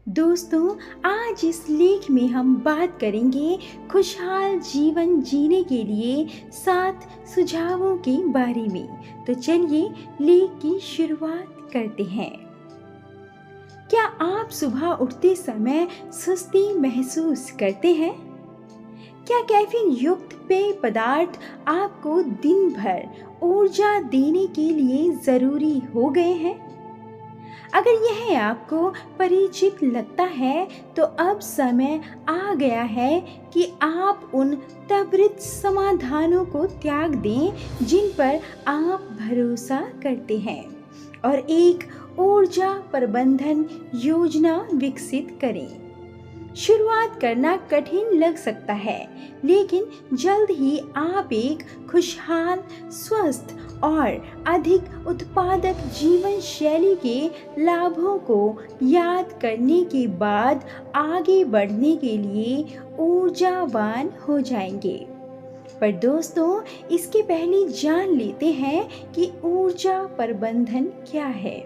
दोस्तों, आज इस लेख में हम बात करेंगे खुशहाल जीवन जीने के लिए 7 सुझावों के बारे में। तो चलिए लेख की शुरुआत करते हैं। क्या आप सुबह उठते समय सुस्ती महसूस करते हैं? क्या कैफीन युक्त पेय पदार्थ आपको दिन भर ऊर्जा देने के लिए जरूरी हो गए हैं? अगर यह आपको परिचित लगता है तो अब समय आ गया है कि आप उन त्वरित समाधानों को त्याग दें जिन पर आप भरोसा करते हैं और एक ऊर्जा प्रबंधन योजना विकसित करें। शुरुआत करना कठिन लग सकता है, लेकिन जल्द ही आप एक खुशहाल, स्वस्थ और अधिक उत्पादक जीवन शैली के लाभों को याद करने के बाद आगे बढ़ने के लिए ऊर्जावान हो जाएंगे। पर दोस्तों, इसके पहले जान लेते हैं कि ऊर्जा प्रबंधन क्या है।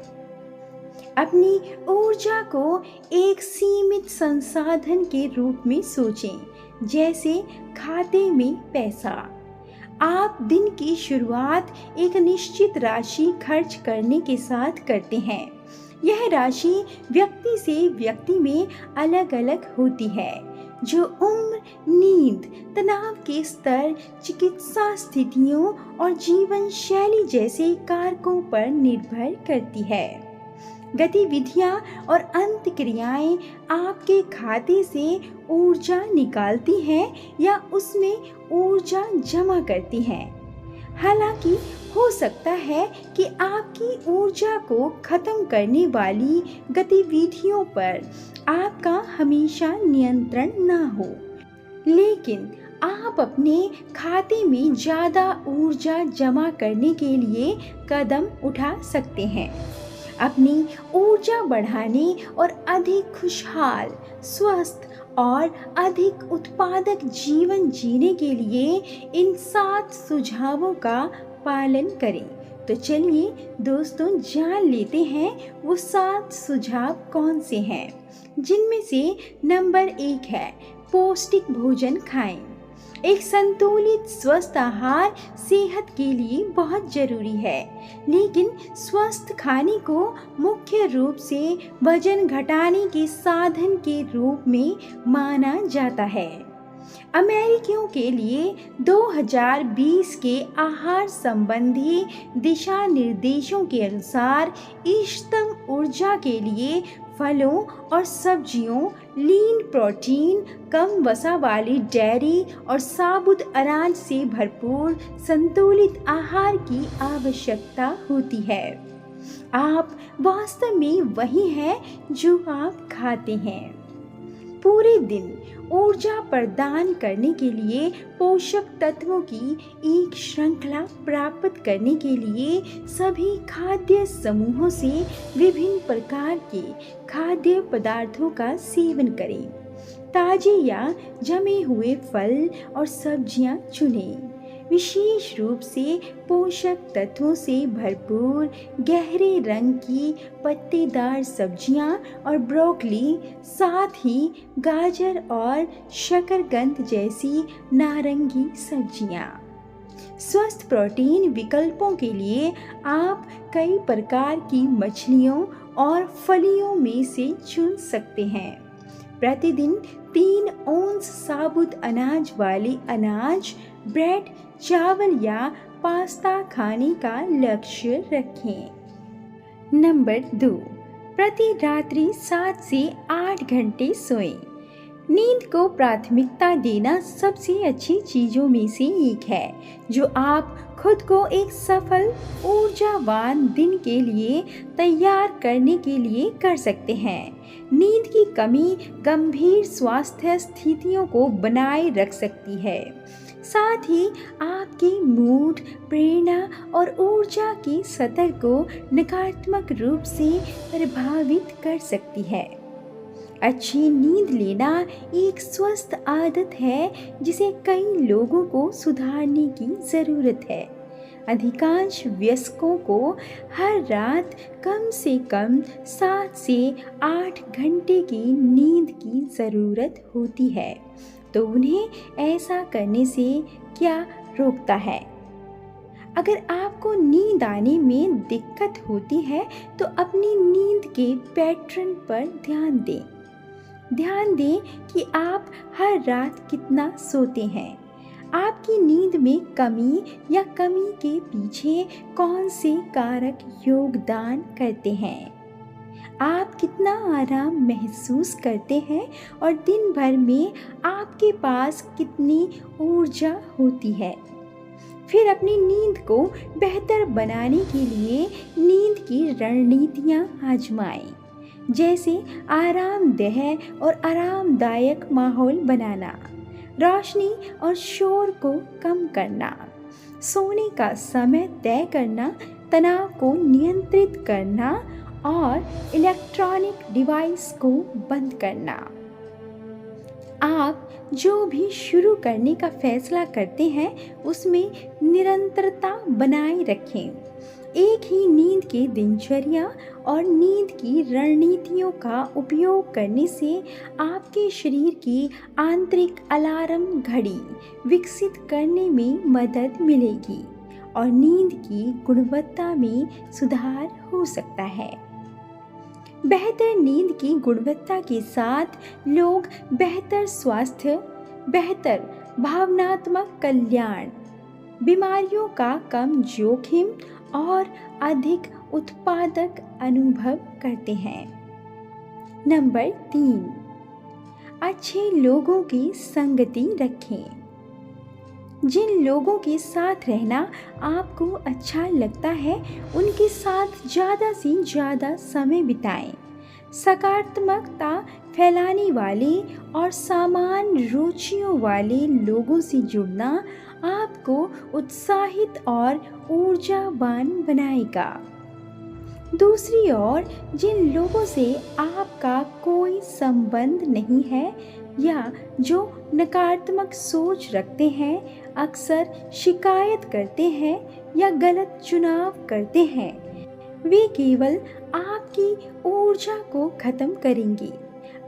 अपनी ऊर्जा को एक सीमित संसाधन के रूप में सोचें, जैसे खाते में पैसा। आप दिन की शुरुआत एक निश्चित राशि खर्च करने के साथ करते हैं। यह राशि व्यक्ति से व्यक्ति में अलग अलग होती है, जो उम्र, नींद, तनाव के स्तर, चिकित्सा स्थितियों और जीवन शैली जैसे कारकों पर निर्भर करती है। गतिविधियां और अंतक्रियाएं आपके खाते से ऊर्जा निकालती हैं या उसमें ऊर्जा जमा करती हैं। हालांकि हो सकता है कि आपकी ऊर्जा को खत्म करने वाली गतिविधियों पर आपका हमेशा नियंत्रण न हो, लेकिन आप अपने खाते में ज़्यादा ऊर्जा जमा करने के लिए कदम उठा सकते हैं। अपनी ऊर्जा बढ़ाने और अधिक खुशहाल, स्वस्थ और अधिक उत्पादक जीवन जीने के लिए इन 7 सुझावों का पालन करें। तो चलिए दोस्तों, जान लेते हैं वो 7 सुझाव कौन से हैं, जिनमें से नंबर 1 है पौष्टिक भोजन खाएं। एक संतुलित स्वस्थ आहार सेहत के लिए बहुत जरूरी है, लेकिन स्वस्थ खाने को मुख्य रूप से वजन घटाने के साधन के रूप में माना जाता है। अमेरिकियों के लिए 2020 के आहार संबंधी दिशा निर्देशों के अनुसार इष्टतम ऊर्जा के लिए फलों और सब्जियों, लीन प्रोटीन, कम वसा वाली डेयरी और साबुत अनाज से भरपूर संतुलित आहार की आवश्यकता होती है। आप वास्तव में वही हैं जो आप खाते हैं। पूरे दिन ऊर्जा प्रदान करने के लिए पोषक तत्वों की एक श्रृंखला प्राप्त करने के लिए सभी खाद्य समूहों से विभिन्न प्रकार के खाद्य पदार्थों का सेवन करें। ताजे या जमे हुए फल और सब्जियां चुनें। विशेष रूप से पोषक तत्वों से भरपूर गहरे रंग की पत्तेदार सब्जियां और ब्रोकली, साथ ही गाजर और शकरकंद जैसी नारंगी सब्जियां। स्वस्थ प्रोटीन विकल्पों के लिए आप कई प्रकार की मछलियों और फलियों में से चुन सकते हैं। प्रतिदिन 3 औंस साबुत अनाज वाली अनाज, ब्रेड, चावल या पास्ता खाने का लक्ष्य रखें। नंबर 2, प्रति रात्रि 7 से 8 घंटे सोएं। नींद को प्राथमिकता देना सबसे अच्छी चीजों में से एक है जो आप खुद को एक सफल, ऊर्जावान दिन के लिए तैयार करने के लिए कर सकते हैं। नींद की कमी गंभीर स्वास्थ्य स्थितियों को बनाए रख सकती है, साथ ही आपके मूड, प्रेरणा और ऊर्जा की सतह को नकारात्मक रूप से प्रभावित कर सकती है। अच्छी नींद लेना एक स्वस्थ आदत है जिसे कई लोगों को सुधारने की ज़रूरत है। अधिकांश वयस्कों को हर रात कम से कम 7 से 8 घंटे की नींद की ज़रूरत होती है। तो उन्हें ऐसा करने से क्या रोकता है? अगर आपको नींद आने में दिक्कत होती है तो अपनी नींद के पैटर्न पर ध्यान दें। ध्यान दें कि आप हर रात कितना सोते हैं। आपकी नींद में कमी या कमी के पीछे कौन से कारक योगदान करते हैं? आप कितना आराम महसूस करते हैं और दिन भर में आपके पास कितनी ऊर्जा होती है? फिर अपनी नींद को बेहतर बनाने के लिए नींद की रणनीतियाँ आजमाएं, जैसे आरामदेह और आरामदायक माहौल बनाना, रोशनी और शोर को कम करना, सोने का समय तय करना, तनाव को नियंत्रित करना और इलेक्ट्रॉनिक डिवाइस को बंद करना। आप जो भी शुरू करने का फैसला करते हैं उसमें निरंतरता बनाए रखें। एक ही नींद की दिनचर्या और नींद की रणनीतियों का उपयोग करने से आपके शरीर की आंतरिक अलार्म घड़ी विकसित करने में मदद मिलेगी और नींद की गुणवत्ता में सुधार हो सकता है। बेहतर नींद की गुणवत्ता के साथ लोग बेहतर स्वास्थ्य, बेहतर भावनात्मक कल्याण, बीमारियों का कम जोखिम और अधिक उत्पादक अनुभव करते हैं। नंबर 3, अच्छे लोगों की संगति रखें। जिन लोगों के साथ रहना आपको अच्छा लगता है उनके साथ ज़्यादा से ज़्यादा समय बिताएं। सकारात्मकता फैलाने वाले और समान रुचियों वाले लोगों से जुड़ना आपको उत्साहित और ऊर्जावान बनाएगा। दूसरी ओर जिन लोगों से आपका कोई संबंध नहीं है या जो नकारात्मक सोच रखते हैं, अक्सर शिकायत करते हैं या गलत चुनाव करते हैं, वे केवल आपकी ऊर्जा को खत्म करेंगे।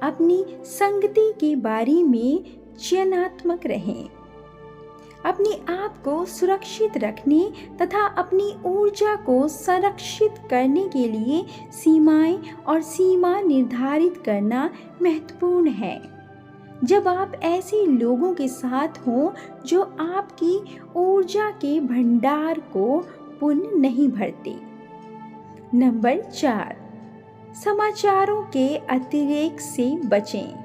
अपनी संगति के बारे में चयनात्मक रहें। अपने आप को सुरक्षित रखने तथा अपनी ऊर्जा को संरक्षित करने के लिए सीमाएं और सीमा निर्धारित करना महत्वपूर्ण है। जब आप ऐसे लोगों के साथ हों जो आपकी ऊर्जा के भंडार को पुनः नहीं भरते। नंबर 4, समाचारों के अतिरेक से बचें।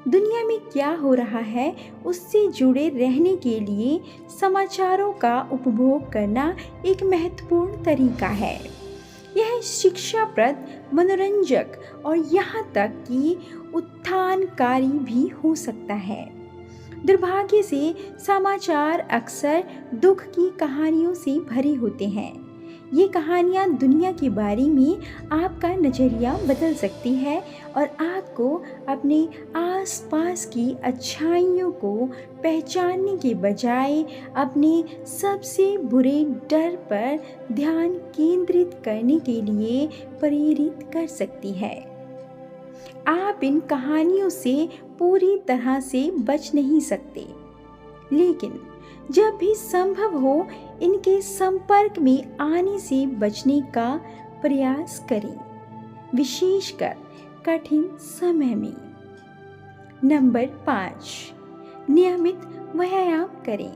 दुनिया में क्या हो रहा है उससे जुड़े रहने के लिए समाचारों का उपभोग करना एक महत्वपूर्ण तरीका है। यह शिक्षाप्रद, मनोरंजक और यहाँ तक कि उत्थानकारी भी हो सकता है। दुर्भाग्य से समाचार अक्सर दुख की कहानियों से भरे होते हैं। ये कहानियाँ दुनिया के बारे में आपका नज़रिया बदल सकती है और आपको अपने आसपास की अच्छाइयों को पहचानने के बजाय अपने सबसे बुरे डर पर ध्यान केंद्रित करने के लिए प्रेरित कर सकती है। आप इन कहानियों से पूरी तरह से बच नहीं सकते, लेकिन जब भी संभव हो इनके संपर्क में आने से बचने का प्रयास करें, विशेषकर कठिन समय में। नंबर 5, नियमित व्यायाम करें।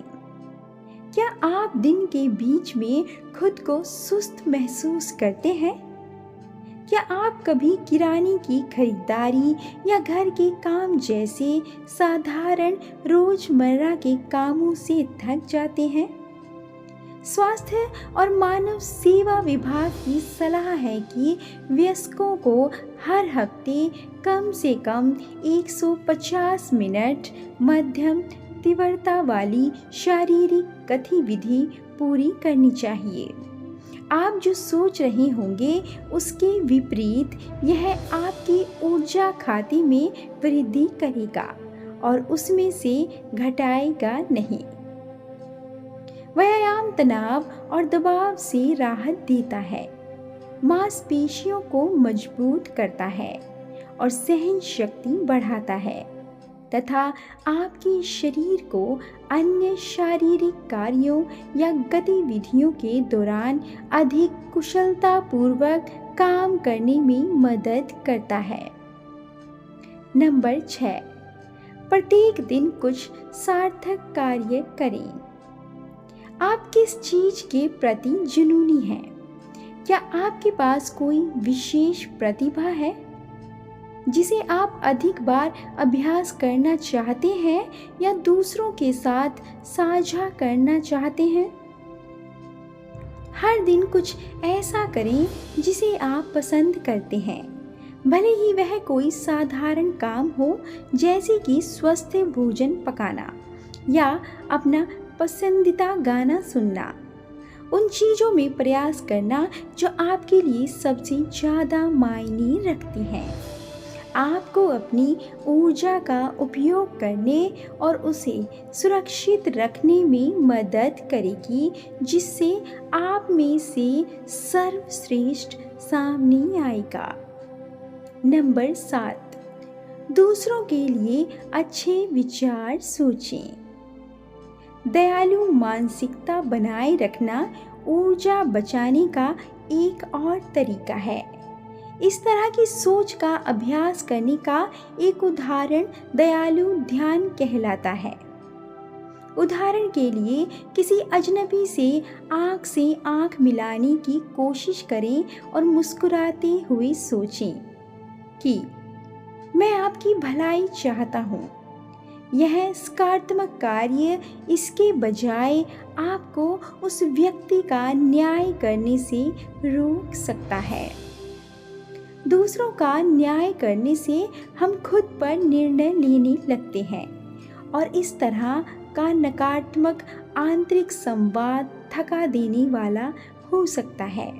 क्या आप दिन के बीच में खुद को सुस्त महसूस करते हैं? क्या आप कभी किराने की खरीदारी या घर के काम जैसे साधारण रोजमर्रा के कामों से थक जाते हैं? स्वास्थ्य और मानव सेवा विभाग की सलाह है कि वयस्कों को हर हफ्ते कम से कम 150 मिनट मध्यम तीव्रता वाली शारीरिक गतिविधि पूरी करनी चाहिए। आप जो सोच रहे होंगे उसके विपरीत यह आपकी ऊर्जा खाते में वृद्धि करेगा और उसमें से घटाएगा नहीं। व्यायाम तनाव और दबाव से राहत देता है, मांसपेशियों को मजबूत करता है और सहन शक्ति बढ़ाता है तथा आपके शरीर को अन्य शारीरिक कार्यों या गतिविधियों के दौरान अधिक कुशलतापूर्वक काम करने में मदद करता है। नंबर 6, प्रत्येक दिन कुछ सार्थक कार्य करें। आप किस चीज के प्रति जुनूनी हैं? क्या आपके पास कोई विशेष प्रतिभा है जिसे आप अधिक बार अभ्यास करना चाहते हैं या दूसरों के साथ साझा करना चाहते हैं? हर दिन कुछ ऐसा करें जिसे आप पसंद करते हैं, भले ही वह कोई साधारण काम हो, जैसे कि स्वस्थ भोजन पकाना या अपना पसंदीदा गाना सुनना। उन चीज़ों में प्रयास करना जो आपके लिए सबसे ज़्यादा मायने रखती हैं। आपको अपनी ऊर्जा का उपयोग करने और उसे सुरक्षित रखने में मदद करेगी, जिससे आप में से सर्वश्रेष्ठ सामने आएगा। नंबर 7, दूसरों के लिए अच्छे विचार सोचें। दयालु मानसिकता बनाए रखना ऊर्जा बचाने का एक और तरीका है। इस तरह की सोच का अभ्यास करने का एक उदाहरण दयालु ध्यान कहलाता है। उदाहरण के लिए किसी अजनबी से आंख मिलाने की कोशिश करें और मुस्कुराते हुए सोचें कि मैं आपकी भलाई चाहता हूँ। यह सकारात्मक कार्य इसके बजाय आपको उस व्यक्ति का न्याय करने से रोक सकता है। दूसरों का न्याय करने से हम खुद पर निर्णय लेने लगते हैं और इस तरह का नकारात्मक आंतरिक संवाद थका देने वाला हो सकता है।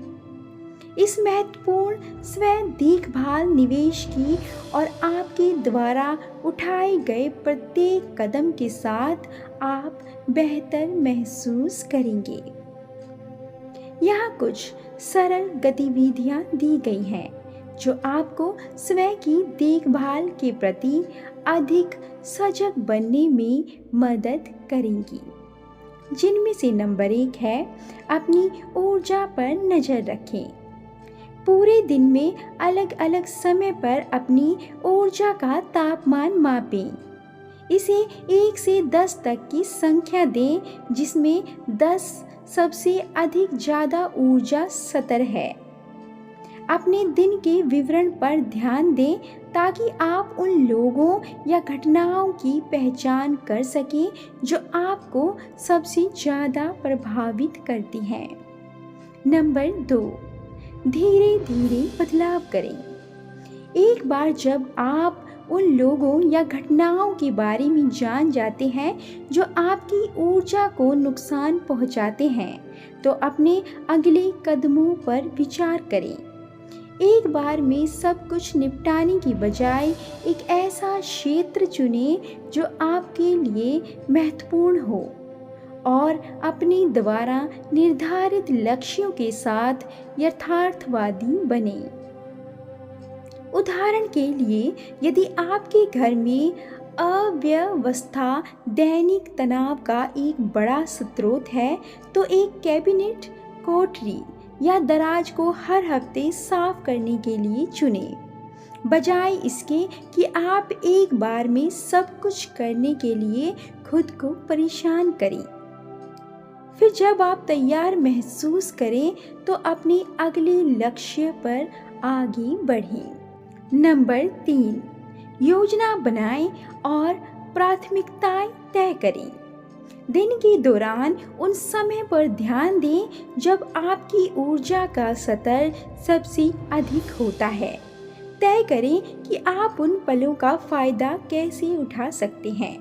इस महत्वपूर्ण स्व देखभाल निवेश की और आपके द्वारा उठाए गए प्रत्येक कदम के साथ आप बेहतर महसूस करेंगे। यहाँ कुछ सरल गतिविधियाँ दी गई हैं जो आपको स्वयं की देखभाल के प्रति अधिक सजग बनने में मदद करेंगी, जिनमें से नंबर 1 है अपनी ऊर्जा पर नज़र रखें। पूरे दिन में अलग अलग समय पर अपनी ऊर्जा का तापमान मापें। इसे 1 से 10 तक की संख्या दें, जिसमें 10 सबसे अधिक ज़्यादा ऊर्जा स्तर है। अपने दिन के विवरण पर ध्यान दें ताकि आप उन लोगों या घटनाओं की पहचान कर सकें जो आपको सबसे ज़्यादा प्रभावित करती हैं। नंबर 2, धीरे धीरे बदलाव करें। एक बार जब आप उन लोगों या घटनाओं के बारे में जान जाते हैं जो आपकी ऊर्जा को नुकसान पहुंचाते हैं, तो अपने अगले कदमों पर विचार करें। एक बार में सब कुछ निपटाने की बजाय एक ऐसा क्षेत्र चुनें जो आपके लिए महत्वपूर्ण हो और अपने द्वारा निर्धारित लक्ष्यों के साथ यथार्थवादी बने। उदाहरण के लिए, यदि आपके घर में अव्यवस्था दैनिक तनाव का एक बड़ा स्रोत है, तो एक कैबिनेट, कोठरी या दराज को हर हफ्ते साफ करने के लिए चुनें, बजाय इसके कि आप एक बार में सब कुछ करने के लिए खुद को परेशान करें। फिर जब आप तैयार महसूस करें तो अपने अगले लक्ष्य पर आगे बढ़ें। नंबर 3, योजना बनाएं और प्राथमिकताएं तय करें। दिन के दौरान उन समय पर ध्यान दें जब आपकी ऊर्जा का स्तर सबसे अधिक होता है। तय करें कि आप उन पलों का फ़ायदा कैसे उठा सकते हैं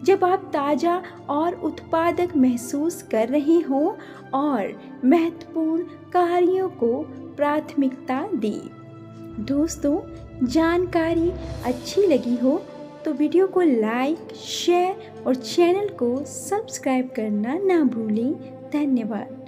जब आप ताज़ा और उत्पादक महसूस कर रहे हों और महत्वपूर्ण कार्यों को प्राथमिकता दें। दोस्तों, जानकारी अच्छी लगी हो तो वीडियो को लाइक, शेयर और चैनल को सब्सक्राइब करना ना भूलें। धन्यवाद।